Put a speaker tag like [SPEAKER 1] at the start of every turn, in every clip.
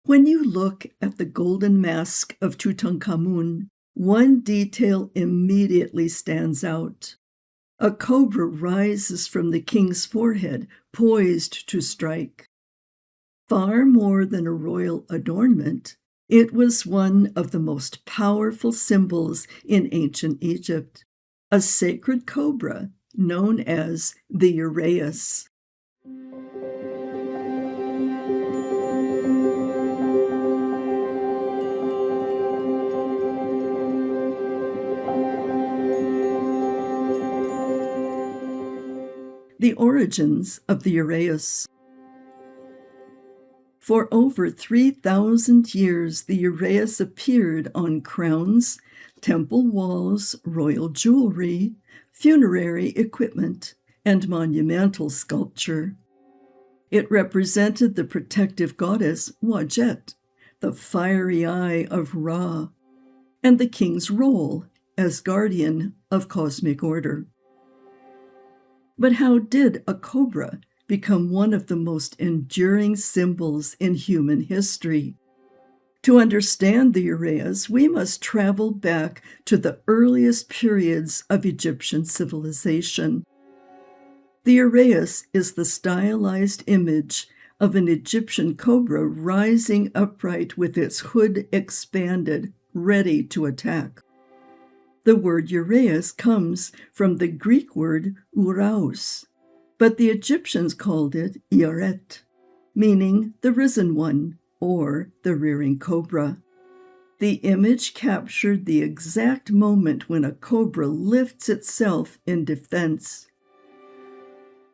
[SPEAKER 1] When you look at the golden mask of Tutankhamun, one detail immediately stands out. A cobra rises from the king's forehead, poised to strike. Far more than a royal adornment, it was one of the most powerful symbols in ancient Egypt, a sacred cobra known as the Uraeus. The origins of the Uraeus. For over 3,000 years, the Uraeus appeared on crowns, temple walls, royal jewelry, funerary equipment, and monumental sculpture. It represented the protective goddess Wadjet, the fiery eye of Ra, and the king's role as guardian of cosmic order. But how did a cobra become one of the most enduring symbols in human history? To understand the Uraeus, we must travel back to the earliest periods of Egyptian civilization. The Uraeus is the stylized image of an Egyptian cobra rising upright with its hood expanded, ready to attack. The word Uraeus comes from the Greek word Uraeus, but the Egyptians called it Iaret, meaning the risen one or the rearing cobra. The image captured the exact moment when a cobra lifts itself in defense.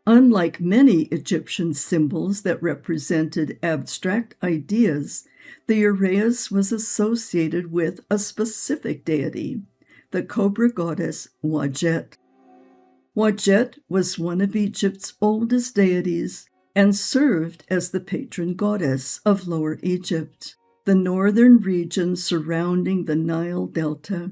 [SPEAKER 1] Unlike many Egyptian symbols that represented abstract ideas, the Uraeus was associated with a specific deity, the cobra goddess Wadjet. Wadjet was one of Egypt's oldest deities and served as the patron goddess of Lower Egypt, the northern region surrounding the Nile Delta.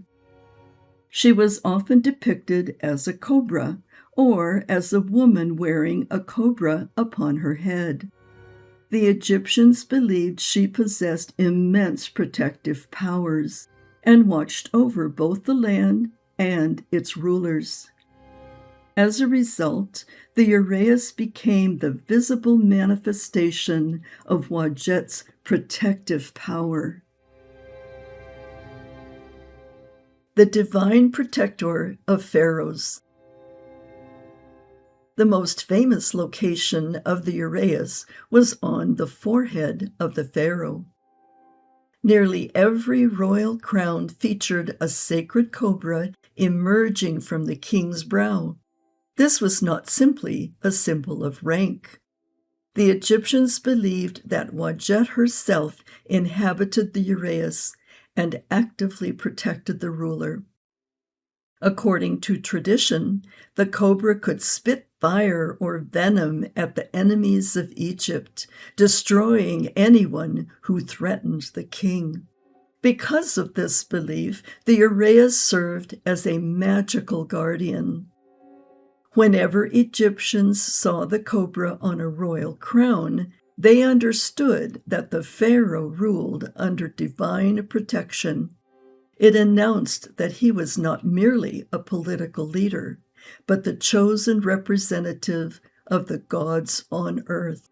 [SPEAKER 1] She was often depicted as a cobra or as a woman wearing a cobra upon her head. The Egyptians believed she possessed immense protective powers and watched over both the land and its rulers. As a result, the Uraeus became the visible manifestation of Wadjet's protective power. The divine protector of pharaohs. The most famous location of the Uraeus was on the forehead of the pharaoh. Nearly every royal crown featured a sacred cobra emerging from the king's brow. This was not simply a symbol of rank. The Egyptians believed that Wadjet herself inhabited the Uraeus and actively protected the ruler. According to tradition, the cobra could spit fire or venom at the enemies of Egypt, destroying anyone who threatened the king. Because of this belief, the Uraeus served as a magical guardian. Whenever Egyptians saw the cobra on a royal crown, they understood that the pharaoh ruled under divine protection. It announced that he was not merely a political leader, but the chosen representative of the gods on earth.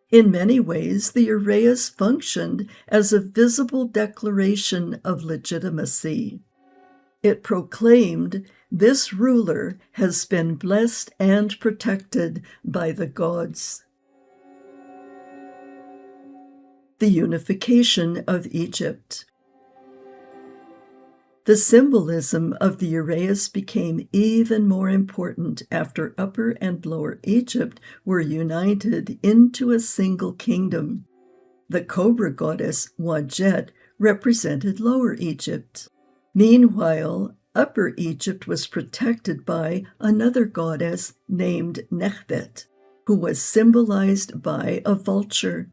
[SPEAKER 1] In many ways, the Uraeus functioned as a visible declaration of legitimacy. It proclaimed, "This ruler has been blessed and protected by the gods." The unification of Egypt. The symbolism of the Uraeus became even more important after Upper and Lower Egypt were united into a single kingdom. The cobra goddess Wadjet represented Lower Egypt. Meanwhile, Upper Egypt was protected by another goddess named Nekhbet, who was symbolized by a vulture.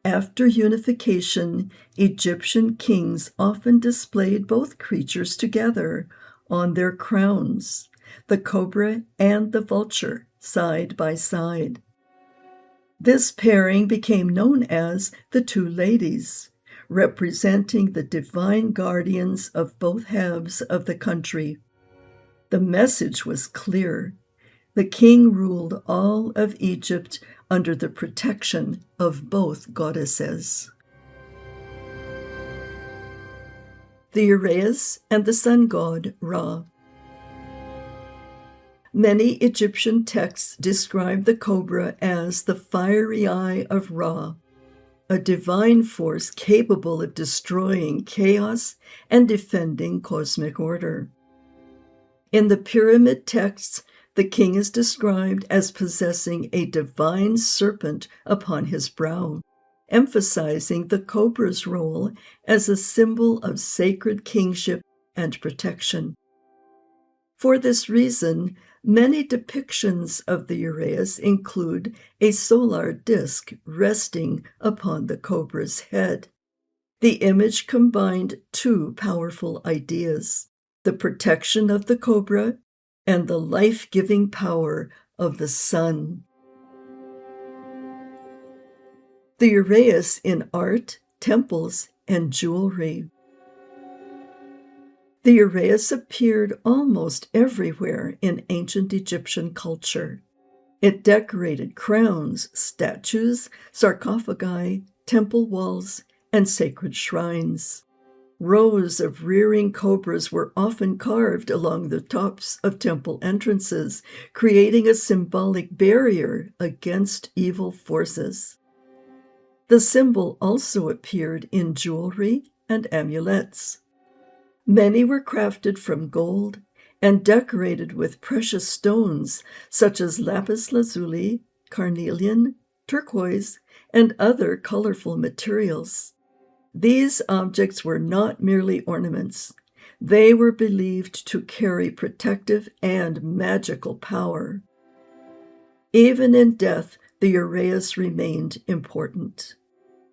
[SPEAKER 1] After unification, Egyptian kings often displayed both creatures together on their crowns, the cobra and the vulture, side by side. This pairing became known as the two ladies, representing the divine guardians of both halves of the country. The message was clear. The king ruled all of Egypt under the protection of both goddesses. The Uraeus and the sun god Ra. Many Egyptian texts describe the cobra as the fiery eye of Ra, a divine force capable of destroying chaos and defending cosmic order. In the pyramid texts, the king is described as possessing a divine serpent upon his brow, emphasizing the cobra's role as a symbol of sacred kingship and protection. For this reason, many depictions of the Uraeus include a solar disk resting upon the cobra's head. The image combined two powerful ideas: the protection of the cobra and the life-giving power of the sun. The Uraeus in art, temples, and jewelry. The Uraeus appeared almost everywhere in ancient Egyptian culture. It decorated crowns, statues, sarcophagi, temple walls, and sacred shrines. Rows of rearing cobras were often carved along the tops of temple entrances, creating a symbolic barrier against evil forces. The symbol also appeared in jewelry and amulets. Many were crafted from gold and decorated with precious stones such as lapis lazuli, carnelian, turquoise, and other colorful materials. These objects were not merely ornaments. They were believed to carry protective and magical power. Even in death, the Uraeus remained important.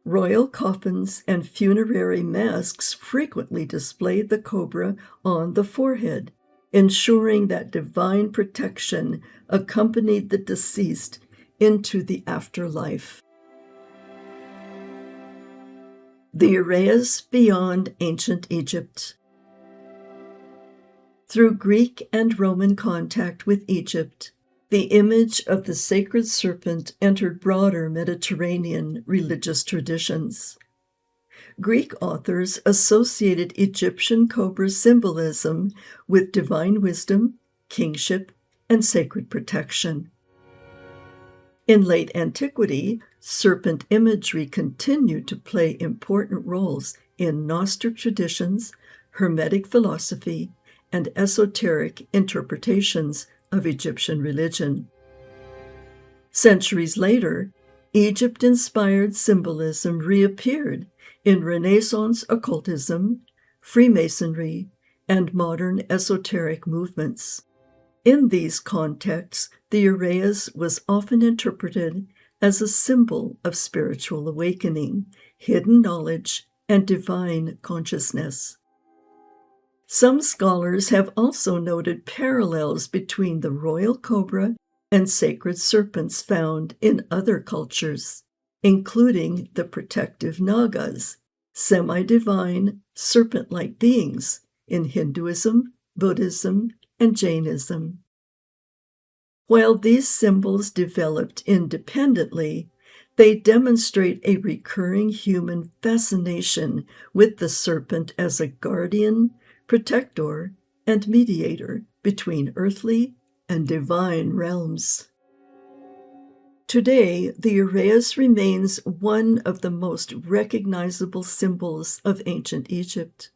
[SPEAKER 1] Royal coffins and funerary masks frequently displayed the cobra on the forehead, ensuring that divine protection accompanied the deceased into the afterlife. The Uraeus beyond ancient Egypt. Through Greek and Roman contact with Egypt, the image of the sacred serpent entered broader Mediterranean religious traditions. Greek authors associated Egyptian cobra symbolism with divine wisdom, kingship, and sacred protection. In late antiquity, serpent imagery continued to play important roles in Gnostic traditions, Hermetic philosophy, and esoteric interpretations of Egyptian religion. Centuries later, Egypt-inspired symbolism reappeared in Renaissance occultism, Freemasonry, and modern esoteric movements. In these contexts, the Uraeus was often interpreted as a symbol of spiritual awakening, hidden knowledge, and divine consciousness. Some scholars have also noted parallels between the royal cobra and sacred serpents found in other cultures, including the protective Nagas, semi-divine, serpent-like beings in Hinduism, Buddhism, and Jainism. While these symbols developed independently, they demonstrate a recurring human fascination with the serpent as a guardian, protector, and mediator between earthly and divine realms. Today, the Uraeus remains one of the most recognizable symbols of ancient Egypt,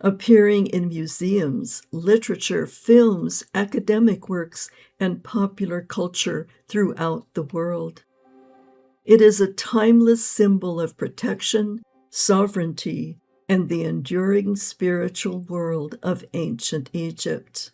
[SPEAKER 1] appearing in museums, literature, films, academic works, and popular culture throughout the world. It is a timeless symbol of protection, sovereignty, and the enduring spiritual world of ancient Egypt.